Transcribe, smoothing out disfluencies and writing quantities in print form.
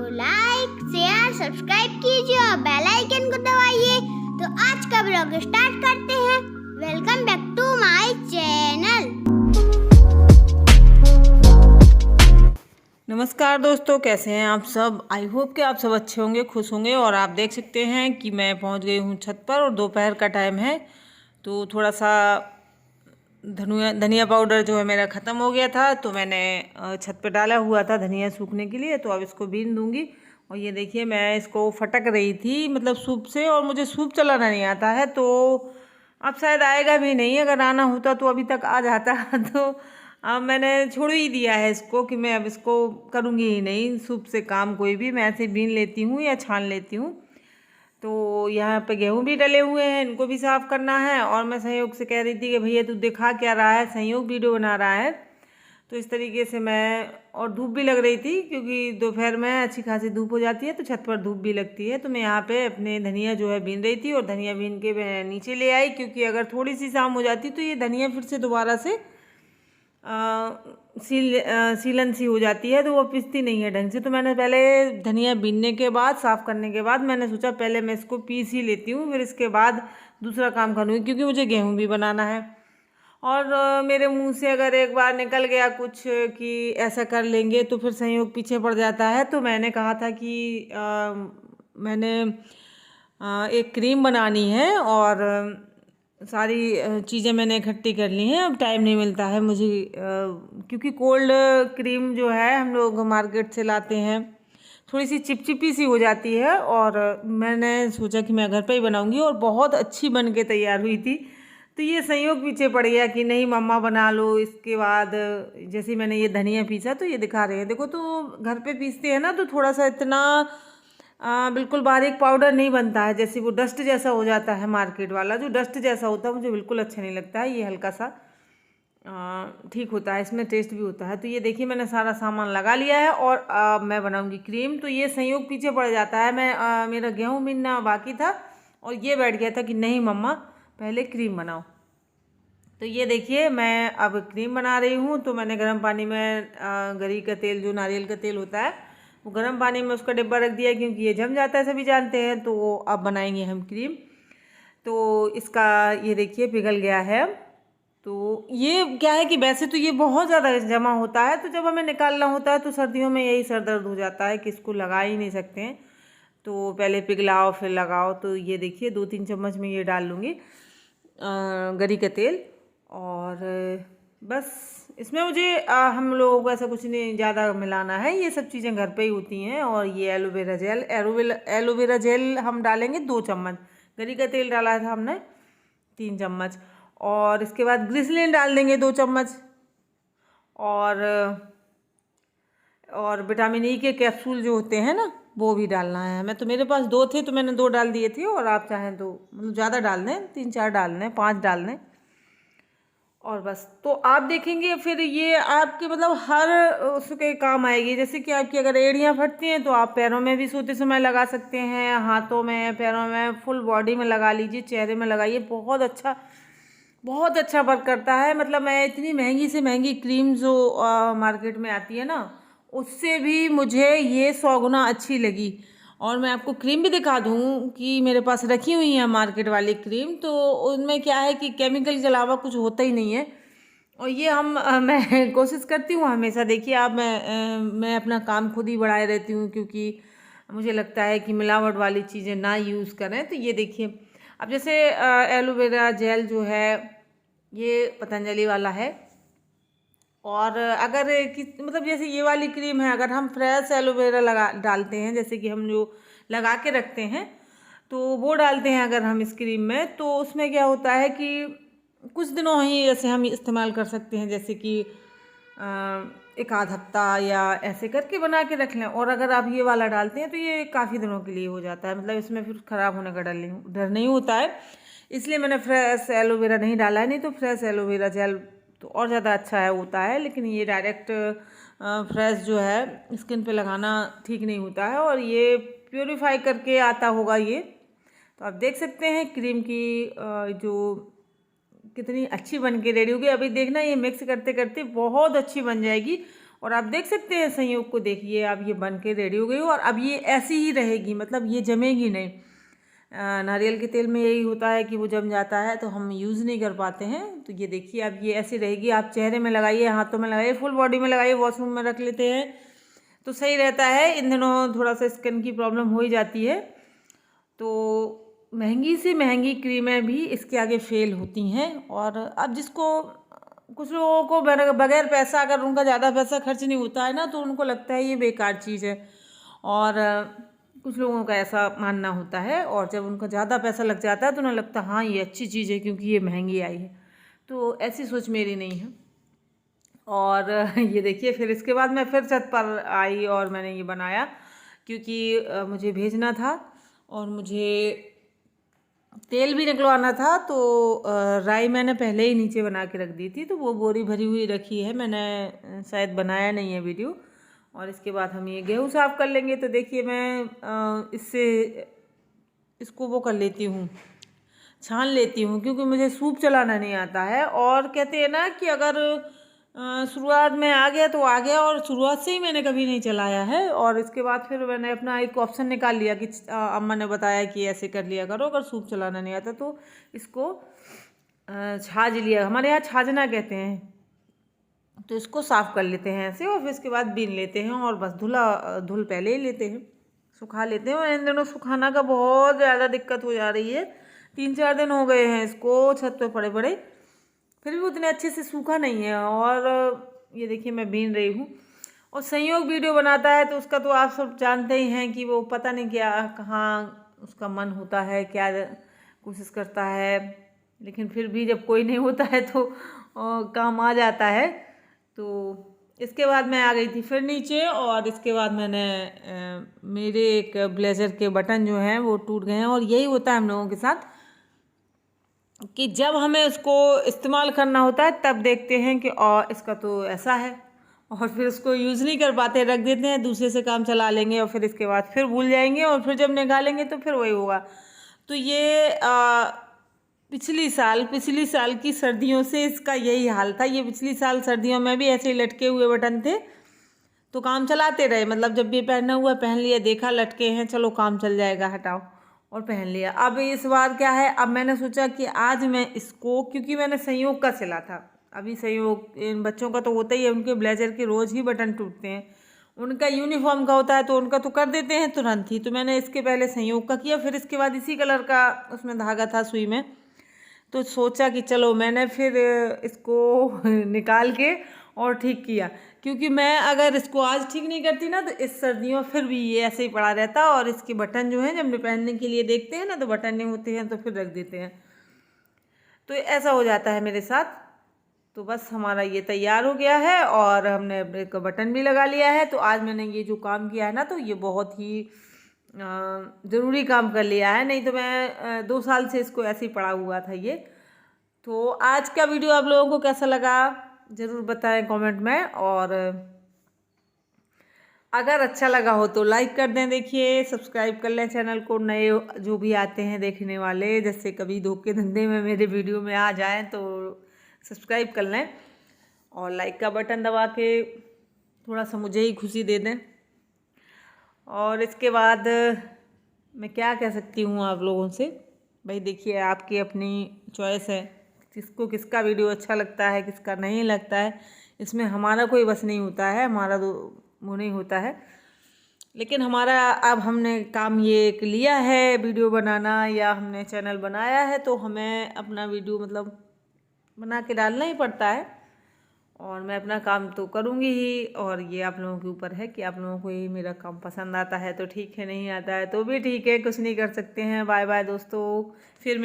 Like share subscribe कीजिए और bell icon को दबाइए। तो आज का ब्लॉग स्टार्ट करते हैं। Welcome back to my channel. नमस्कार दोस्तों, कैसे हैं आप सब। आई होप कि आप सब अच्छे होंगे, खुश होंगे। और आप देख सकते हैं कि मैं पहुंच गई हूं छत पर और दोपहर का टाइम है। तो थोड़ा सा धनिया पाउडर जो है मेरा ख़त्म हो गया था, तो मैंने छत पे डाला हुआ था धनिया सूखने के लिए। तो अब इसको बीन दूंगी। और ये देखिए, मैं इसको फटक रही थी मतलब सूप से, और मुझे सूप चलाना नहीं आता है। तो अब शायद आएगा भी नहीं, अगर आना होता तो अभी तक आ जाता। तो अब मैंने छोड़ ही दिया है इसको कि मैं अब इसको करूँगी ही नहीं सूप से काम कोई भी। मैं ऐसे बीन लेती हूँ या छान लेती हूँ। तो यहाँ पे गेहूँ भी डले हुए हैं, इनको भी साफ़ करना है। और मैं संयोग से कह रही थी कि भैया तू दिखा क्या रहा है, संयोग वीडियो बना रहा है। तो इस तरीके से मैं, और धूप भी लग रही थी क्योंकि दोपहर में अच्छी खासी धूप हो जाती है, तो छत पर धूप भी लगती है। तो मैं यहाँ पे अपने धनिया जो है बीन रही थी, और धनिया बीन के मैं नीचे ले आई, क्योंकि अगर थोड़ी सी शाम हो जाती तो ये धनिया फिर से दोबारा से सीलन सी हो जाती है, तो वो पिसती नहीं है ढंग से। तो मैंने पहले धनिया बीनने के बाद, साफ़ करने के बाद, मैंने सोचा पहले मैं इसको पीस ही लेती हूँ, फिर इसके बाद दूसरा काम करूँगी, क्योंकि मुझे गेहूँ भी बनाना है। और मेरे मुंह से अगर एक बार निकल गया कुछ कि ऐसा कर लेंगे, तो फिर संयोग पीछे पड़ जाता है। तो मैंने कहा था कि मैंने एक क्रीम बनानी है, और सारी चीज़ें मैंने इकट्ठी कर ली हैं। अब टाइम नहीं मिलता है मुझे, क्योंकि कोल्ड क्रीम जो है हम लोग मार्केट से लाते हैं, थोड़ी सी चिपचिपी सी हो जाती है। और मैंने सोचा कि मैं घर पे ही बनाऊंगी, और बहुत अच्छी बन के तैयार हुई थी। तो ये संयोग पीछे पड़ गया कि नहीं मम्मा बना लो। इसके बाद जैसे मैंने ये धनिया पीसा, तो ये दिखा रहे हैं देखो। तो घर पे पीसते हैं ना, तो थोड़ा सा इतना बिल्कुल बारीक पाउडर नहीं बनता है, जैसे वो डस्ट जैसा हो जाता है। मार्केट वाला जो डस्ट जैसा होता है मुझे बिल्कुल अच्छा नहीं लगता है। ये हल्का सा ठीक होता है, इसमें टेस्ट भी होता है। तो ये देखिए, मैंने सारा सामान लगा लिया है, और मैं बनाऊंगी क्रीम। तो ये संयोग पीछे पड़ जाता है। मैं मेरा गेहूँ बीनना बाकी था, और ये बैठ गया था कि नहीं मम्मा पहले क्रीम बनाओ। तो ये देखिए, मैं अब क्रीम बना रही हूँ। तो मैंने गर्म पानी में गरी का तेल, जो नारियल का तेल होता है, वो गर्म पानी में उसका डिब्बा रख दिया, क्योंकि ये जम जाता है, सभी जानते हैं। तो अब बनाएंगे हम क्रीम। तो इसका ये देखिए पिघल गया है। तो ये क्या है कि वैसे तो ये बहुत ज़्यादा जमा होता है, तो जब हमें निकालना होता है तो सर्दियों में यही सर दर्द हो जाता है कि इसको लगा ही नहीं सकते हैं। तो पहले पिघलाओ फिर लगाओ। तो ये देखिए 2-3 चम्मच में ये डाल लूँगी गरी का तेल। और बस इसमें मुझे हम लोगों को ऐसा कुछ नहीं ज़्यादा मिलाना है, ये सब चीज़ें घर पे ही होती हैं। और ये एलोवेरा जेल हम डालेंगे 2 चम्मच। गरी का तेल डाला था हमने 3 चम्मच। और इसके बाद ग्लिसरीन डाल देंगे 2 चम्मच। और विटामिन ई के कैप्सूल जो होते हैं ना, वो भी डालना है हमें। तो मेरे पास 2 थे, तो मैंने 2 डाल दिए थे। और आप चाहें तो मतलब ज़्यादा डाल दें, 3-4 डाल दें, 5 डाल दें। और बस तो आप देखेंगे फिर ये आपके मतलब हर उसके काम आएगी। जैसे कि आपकी अगर एड़ियाँ फटती हैं, तो आप पैरों में भी सोते समय लगा सकते हैं, हाथों में, पैरों में, फुल बॉडी में लगा लीजिए, चेहरे में लगाइए। बहुत अच्छा वर्क करता है। मतलब मैं इतनी महंगी से महंगी क्रीम जो मार्केट में आती है ना, उससे भी मुझे ये 100 गुना अच्छी लगी। और मैं आपको क्रीम भी दिखा दूँ कि मेरे पास रखी हुई है मार्केट वाली क्रीम। तो उनमें क्या है कि केमिकल के अलावा कुछ होता ही नहीं है। और ये मैं कोशिश करती हूँ हमेशा। देखिए आप, मैं अपना काम खुद ही बढ़ाए रहती हूँ, क्योंकि मुझे लगता है कि मिलावट वाली चीज़ें ना यूज़ करें। तो ये देखिए, अब जैसे एलोवेरा जेल जो है ये पतंजलि वाला है। और अगर मतलब जैसे ये वाली क्रीम है, अगर हम फ्रेश एलोवेरा डालते हैं, जैसे कि हम जो लगा के रखते हैं, तो वो डालते हैं अगर हम इस क्रीम में, तो उसमें क्या होता है कि कुछ दिनों ही ऐसे हम इस्तेमाल कर सकते हैं, जैसे कि 1 आध हफ्ता या ऐसे करके बना के रख लें। और अगर आप ये वाला डालते हैं, तो ये काफ़ी दिनों के लिए हो जाता है। मतलब इसमें फिर ख़राब होने का डर नहीं होता है। इसलिए मैंने फ्रेश एलोवेरा नहीं डाला है। नहीं तो फ्रेश एलोवेरा जेल तो और ज़्यादा अच्छा है होता है, लेकिन ये डायरेक्ट फ्रेश जो है स्किन पे लगाना ठीक नहीं होता है। और ये प्योरीफाई करके आता होगा ये। तो आप देख सकते हैं क्रीम की जो कितनी अच्छी बन के रेडी होगी। अभी देखना, ये मिक्स करते करते बहुत अच्छी बन जाएगी। और आप देख सकते हैं संयोग को, देखिए अब ये बन के रेडी हो गई और अब ये ऐसी ही रहेगी, मतलब ये जमेगी नहीं। नारियल के तेल में यही होता है कि वो जम जाता है तो हम यूज़ नहीं कर पाते हैं। तो ये देखिए अब ये ऐसी रहेगी। आप चेहरे में लगाइए, हाथों में लगाइए, फुल बॉडी में लगाइए, वॉशरूम में रख लेते हैं तो सही रहता है। इन दिनों थोड़ा सा स्किन की प्रॉब्लम हो ही जाती है, तो महंगी से महंगी क्रीमें भी इसके आगे फेल होती हैं। और अब जिसको, कुछ लोगों को बगैर पैसा, अगर उनका ज़्यादा पैसा खर्च नहीं होता है ना तो उनको लगता है ये बेकार चीज़ है, और कुछ लोगों का ऐसा मानना होता है। और जब उनका ज़्यादा पैसा लग जाता है तो उन्हें लगता है हाँ ये अच्छी चीज़ है क्योंकि ये महंगी आई है। तो ऐसी सोच मेरी नहीं है। और ये देखिए फिर इसके बाद मैं फिर छत पर आई और मैंने ये बनाया क्योंकि मुझे भेजना था और मुझे तेल भी निकलवाना था। तो राई मैंने पहले ही नीचे बना के रख दी थी, तो वो बोरी भरी हुई रखी है, मैंने शायद बनाया नहीं है वीडियो। और इसके बाद हम ये गेहूँ साफ़ कर लेंगे। तो देखिए मैं इसको वो कर लेती हूँ, छान लेती हूँ क्योंकि मुझे सूप चलाना नहीं आता है। और कहते हैं ना कि अगर शुरुआत में आ गया तो आ गया, और शुरुआत से ही मैंने कभी नहीं चलाया है। और इसके बाद फिर मैंने अपना एक ऑप्शन निकाल लिया कि अम्मा ने बताया कि ऐसे कर लिया करो, अगर सूप चलाना नहीं आता तो इसको छाज लिया, हमारे यहाँ छाजना कहते हैं, तो इसको साफ़ कर लेते हैं ऐसे, और फिर इसके बाद बीन लेते हैं और बस धुल पहले ही लेते हैं, सुखा लेते हैं। और इन दिनों सुखाना का बहुत ज़्यादा दिक्कत हो जा रही है, 3-4 दिन हो गए हैं इसको छत पे पड़े पड़े, फिर भी उतने अच्छे से सूखा नहीं है। और ये देखिए मैं बीन रही हूँ। और संयोग वीडियो बनाता है तो उसका तो आप सब जानते ही हैं कि वो पता नहीं क्या कहाँ उसका मन होता है, क्या कोशिश करता है, लेकिन फिर भी जब कोई नहीं होता है तो काम आ जाता है। तो इसके बाद मैं आ गई थी फिर नीचे, और इसके बाद मैंने मेरे एक ब्लेज़र के बटन जो हैं वो टूट गए हैं। और यही होता है हम लोगों के साथ कि जब हमें उसको इस्तेमाल करना होता है तब देखते हैं कि और इसका तो ऐसा है, और फिर उसको यूज़ नहीं कर पाते, रख देते हैं, दूसरे से काम चला लेंगे और फिर इसके बाद फिर भूल जाएंगे, और फिर जब निकालेंगे तो फिर वही होगा। तो ये पिछली साल की सर्दियों से इसका यही हाल था। ये पिछली साल सर्दियों में भी ऐसे ही लटके हुए बटन थे, तो काम चलाते रहे, मतलब जब भी पहना हुआ पहन लिया, देखा लटके हैं, चलो काम चल जाएगा, हटाओ, और पहन लिया। अब इस बार क्या है, अब मैंने सोचा कि आज मैं इसको, क्योंकि मैंने संयोग का सिला था, अभी संयोग इन बच्चों का तो होता ही है, उनके ब्लेजर के रोज़ ही बटन टूटते हैं, उनका यूनिफॉर्म का होता है तो उनका तो कर देते हैं तुरंत ही। तो मैंने इसके पहले संयोग का किया, फिर इसके बाद इसी कलर का उसमें धागा था सुई में, तो सोचा कि चलो मैंने फिर इसको निकाल के और ठीक किया, क्योंकि मैं अगर इसको आज ठीक नहीं करती ना तो इस सर्दियों फिर भी ये ऐसे ही पड़ा रहता। और इसके बटन जो हैं जब पहनने के लिए देखते हैं ना तो बटन नहीं होते हैं, तो फिर रख देते हैं, तो ऐसा हो जाता है मेरे साथ। तो बस हमारा ये तैयार हो गया है और हमने ब्रेक का बटन भी लगा लिया है। तो आज मैंने ये जो काम किया है ना, तो ये बहुत ही ज़रूरी काम कर लिया है, नहीं तो मैं 2 साल से इसको ऐसे ही पड़ा हुआ था ये। तो आज का वीडियो आप लोगों को कैसा लगा ज़रूर बताएं कमेंट में, और अगर अच्छा लगा हो तो लाइक कर दें, देखिए सब्सक्राइब कर लें चैनल को, नए जो भी आते हैं देखने वाले, जैसे कभी धोखे धंधे में मेरे वीडियो में आ जाएं तो सब्सक्राइब कर लें, और लाइक का बटन दबा के थोड़ा सा मुझे ही खुशी दे दें। और इसके बाद मैं क्या कह सकती हूँ आप लोगों से, भाई देखिए आपकी अपनी चॉइस है, किसको किसका वीडियो अच्छा लगता है, किसका नहीं लगता है, इसमें हमारा कोई बस नहीं होता है, हमारा तो वो नहीं होता है। लेकिन हमारा अब हमने काम ये एक लिया है वीडियो बनाना, या हमने चैनल बनाया है, तो हमें अपना वीडियो मतलब बना के डालना ही पड़ता है, और मैं अपना काम तो करूँगी ही। और ये आप लोगों के ऊपर है कि आप लोगों को ये मेरा काम पसंद आता है तो ठीक है, नहीं आता है तो भी ठीक है, कुछ नहीं कर सकते हैं। बाय बाय दोस्तों, फिर